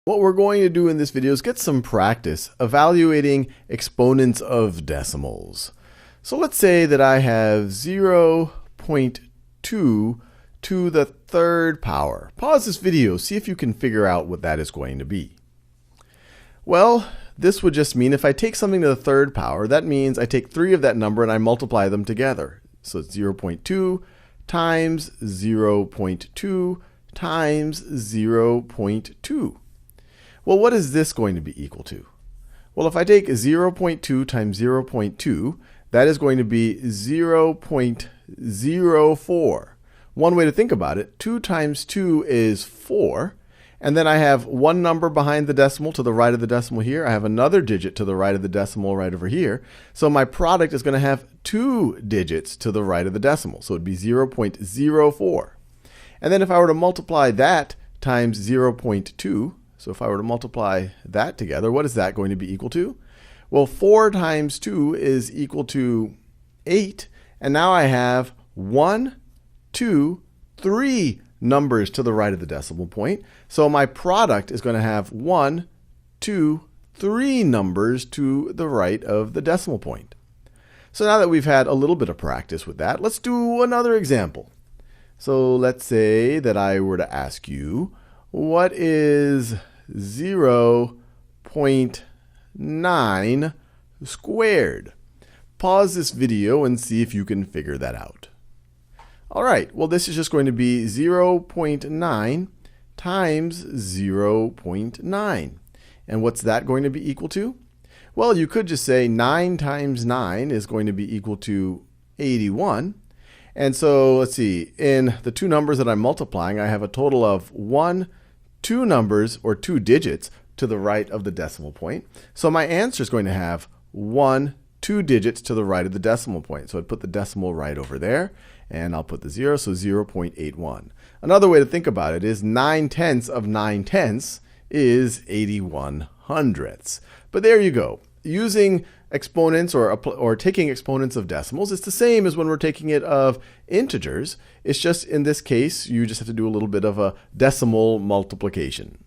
What we're going to do in this video is get some practice evaluating exponents of decimals. So let's say that I have 0.2 to the third power. Pause this video, see if you can figure out what that is going to be. Well, this would just mean if I take something to the third power, that means I take 3 of that number and I multiply them together. So it's 0.2 times 0.2 times 0.2. Well, what is this going to be equal to? Well, if I take 0.2 times 0.2, that is going to be 0.04. One way to think about it, 2 times 2 is 4. And then I have one number behind the decimal to the right of the decimal here. I have another digit to the right of the decimal right over here. So my product is going to have 2 digits to the right of the decimal. So it would be 0.04. And then if I were to multiply that times 0.2, so if I were to multiply that together, what is that going to be equal to? Well, 4 times 2 is equal to 8. And now I have 1, 2, 3 numbers to the right of the decimal point. So my product is going to have 1, 2, 3 numbers to the right of the decimal point. So now that we've had a little bit of practice with that, let's do another example. So let's say that I were to ask you, what is 0.9 squared? Pause this video and see if you can figure that out. All right, well, this is just going to be 0.9 times 0.9. And what's that going to be equal to? Well, you could just say 9 times 9 is going to be equal to 81. And so let's see, in the 2 numbers that I'm multiplying, I have a total of 2 numbers, or 2 digits, to the right of the decimal point. So my answer is going to have 2 digits to the right of the decimal point. So I'd put the decimal right over there, and I'll put the 0, so 0.81. Another way to think about it is 9/10 of 9/10 is 81 hundredths. But there you go. Using exponents or taking exponents of decimals, it's the same as when we're taking it of integers. It's just in this case, you just have to do a little bit of a decimal multiplication.